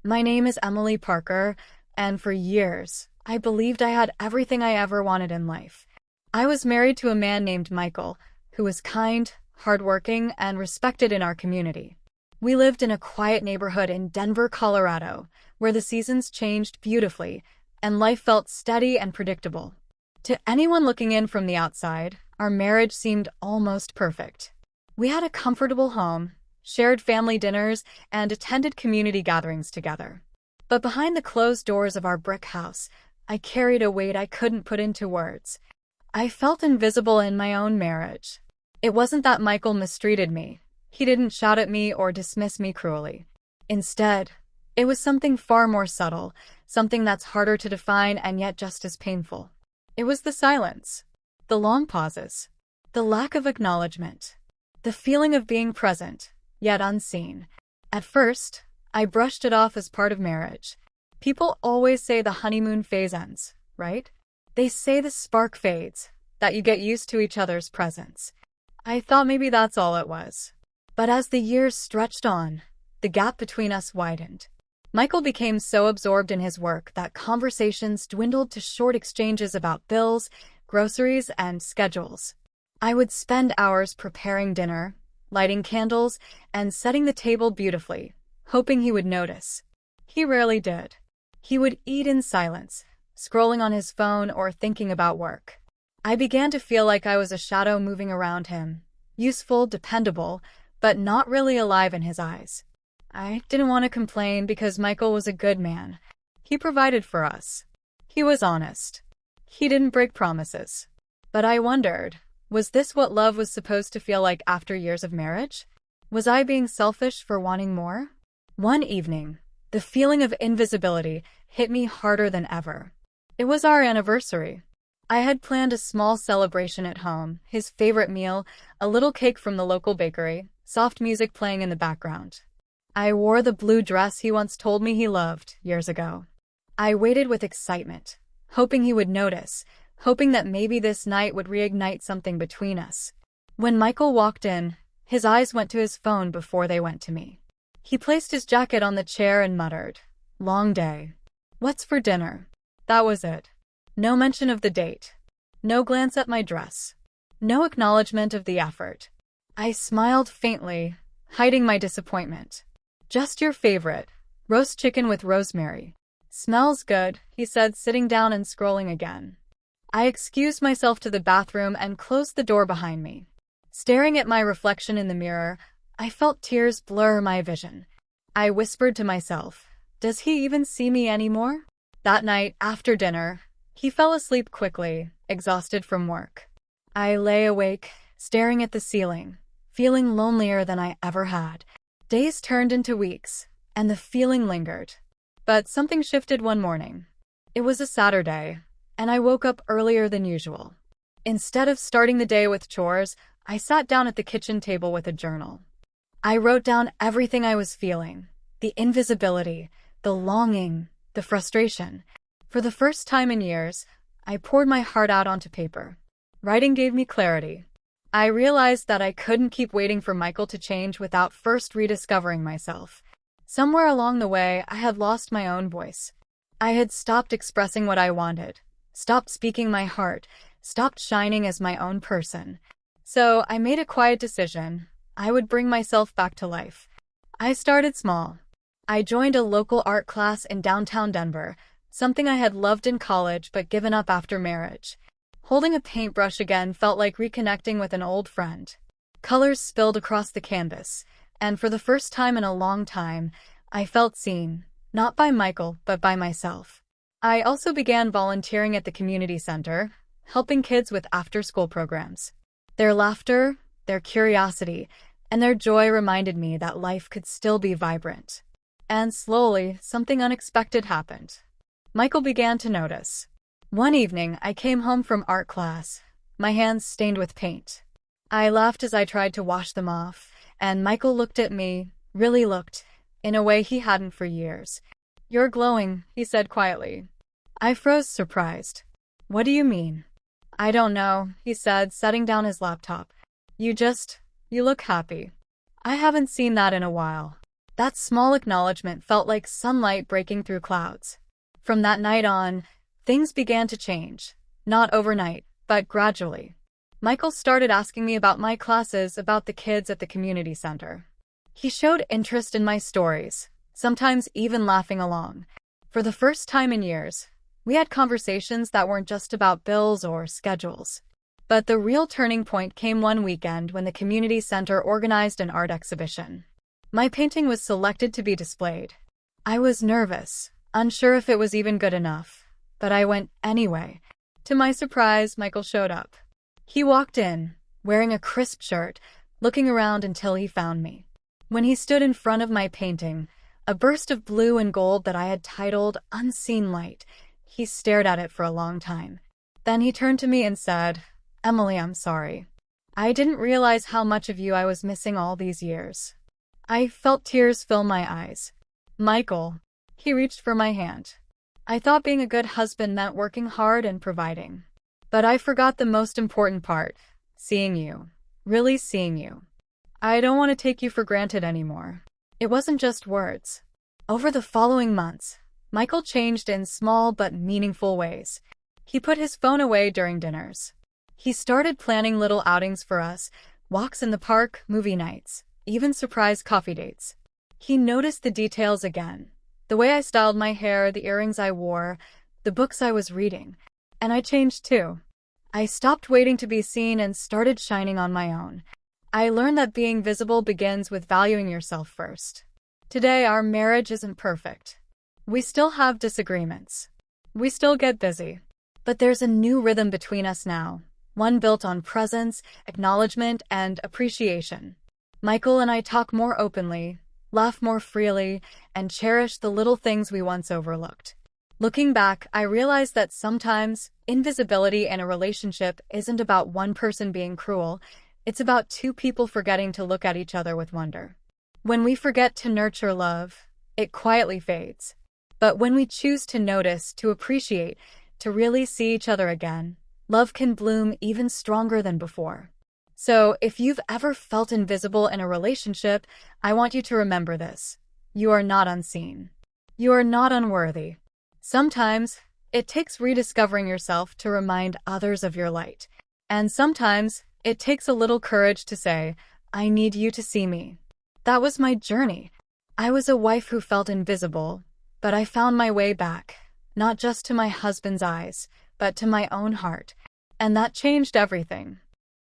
My name is Emily Parker, and for years, I believed I had everything I ever wanted in life. I was married to a man named Michael, who was kind, hardworking, and respected in our community. We lived in a quiet neighborhood in Denver, Colorado, where the seasons changed beautifully, and life felt steady and predictable. To anyone looking in from the outside, our marriage seemed almost perfect. We had a comfortable home, shared family dinners, and attended community gatherings together. But behind the closed doors of our brick house, I carried a weight I couldn't put into words. I felt invisible in my own marriage. It wasn't that Michael mistreated me. He didn't shout at me or dismiss me cruelly. Instead, it was something far more subtle, something that's harder to define and yet just as painful. It was the silence, the long pauses, the lack of acknowledgement, the feeling of being present, yet unseen. At first, I brushed it off as part of marriage. People always say the honeymoon phase ends, right? They say the spark fades, that you get used to each other's presence. I thought maybe that's all it was. But as the years stretched on, the gap between us widened. Michael became so absorbed in his work that conversations dwindled to short exchanges about bills, groceries, and schedules. I would spend hours preparing dinner, lighting candles, and setting the table beautifully, hoping he would notice. He rarely did. He would eat in silence, scrolling on his phone or thinking about work. I began to feel like I was a shadow moving around him, useful, dependable, but not really alive in his eyes. I didn't want to complain because Michael was a good man. He provided for us. He was honest. He didn't break promises. But I wondered, was this what love was supposed to feel like after years of marriage? Was I being selfish for wanting more? One evening, the feeling of invisibility hit me harder than ever. It was our anniversary. I had planned a small celebration at home, his favorite meal, a little cake from the local bakery, soft music playing in the background. I wore the blue dress he once told me he loved years ago. I waited with excitement, hoping he would notice, hoping that maybe this night would reignite something between us. When Michael walked in, his eyes went to his phone before they went to me. He placed his jacket on the chair and muttered, "Long day. What's for dinner?" That was it. No mention of the date. No glance at my dress. No acknowledgement of the effort. I smiled faintly, hiding my disappointment. "Just your favorite, roast chicken with rosemary. Smells good," he said, sitting down and scrolling again. I excused myself to the bathroom and closed the door behind me. Staring at my reflection in the mirror, I felt tears blur my vision. I whispered to myself, "Does he even see me anymore?" That night, after dinner, he fell asleep quickly, exhausted from work. I lay awake, staring at the ceiling, feeling lonelier than I ever had. Days turned into weeks, and the feeling lingered. But something shifted one morning. It was a Saturday, and I woke up earlier than usual. Instead of starting the day with chores, I sat down at the kitchen table with a journal. I wrote down everything I was feeling, the invisibility, the longing, the frustration. For the first time in years, I poured my heart out onto paper. Writing gave me clarity. I realized that I couldn't keep waiting for Michael to change without first rediscovering myself. Somewhere along the way, I had lost my own voice. I had stopped expressing what I wanted, stopped speaking my heart, stopped shining as my own person. So I made a quiet decision. I would bring myself back to life. I started small. I joined a local art class in downtown Denver, something I had loved in college but given up after marriage. Holding a paintbrush again felt like reconnecting with an old friend. Colors spilled across the canvas, and for the first time in a long time, I felt seen, not by Michael, but by myself. I also began volunteering at the community center, helping kids with after-school programs. Their laughter, their curiosity, and their joy reminded me that life could still be vibrant. And slowly, something unexpected happened. Michael began to notice. One evening, I came home from art class, my hands stained with paint. I laughed as I tried to wash them off, and Michael looked at me, really looked, in a way he hadn't for years. "You're glowing," he said quietly. I froze, surprised. "What do you mean?" "I don't know," he said, setting down his laptop. You look happy." "I haven't seen that in a while." That small acknowledgement felt like sunlight breaking through clouds. From that night on, things began to change. Not overnight, but gradually. Michael started asking me about my classes, about the kids at the community center. He showed interest in my stories, sometimes even laughing along. For the first time in years, we had conversations that weren't just about bills or schedules. But the real turning point came one weekend when the community center organized an art exhibition. My painting was selected to be displayed. I was nervous, unsure if it was even good enough, but I went anyway. To my surprise, Michael showed up. He walked in, wearing a crisp shirt, looking around until he found me. When he stood in front of my painting, a burst of blue and gold that I had titled Unseen Light, he stared at it for a long time. Then he turned to me and said, "Emily, I'm sorry. I didn't realize how much of you I was missing all these years." I felt tears fill my eyes. "Michael." He reached for my hand. "I thought being a good husband meant working hard and providing. But I forgot the most important part, seeing you. Really seeing you. I don't want to take you for granted anymore." It wasn't just words. Over the following months, Michael changed in small but meaningful ways. He put his phone away during dinners. He started planning little outings for us, walks in the park, movie nights, even surprise coffee dates. He noticed the details again. The way I styled my hair, the earrings I wore, the books I was reading. And I changed too. I stopped waiting to be seen and started shining on my own. I learned that being visible begins with valuing yourself first. Today, our marriage isn't perfect. We still have disagreements. We still get busy. But there's a new rhythm between us now, one built on presence, acknowledgement, and appreciation. Michael and I talk more openly, laugh more freely, and cherish the little things we once overlooked. Looking back, I realized that sometimes invisibility in a relationship isn't about one person being cruel. It's about two people forgetting to look at each other with wonder. When we forget to nurture love, it quietly fades. But when we choose to notice, to appreciate, to really see each other again, love can bloom even stronger than before. So, if you've ever felt invisible in a relationship, I want you to remember this. You are not unseen. You are not unworthy. Sometimes, it takes rediscovering yourself to remind others of your light. And sometimes, it takes a little courage to say, "I need you to see me." That was my journey. I was a wife who felt invisible, but I found my way back, not just to my husband's eyes, but to my own heart. And that changed everything.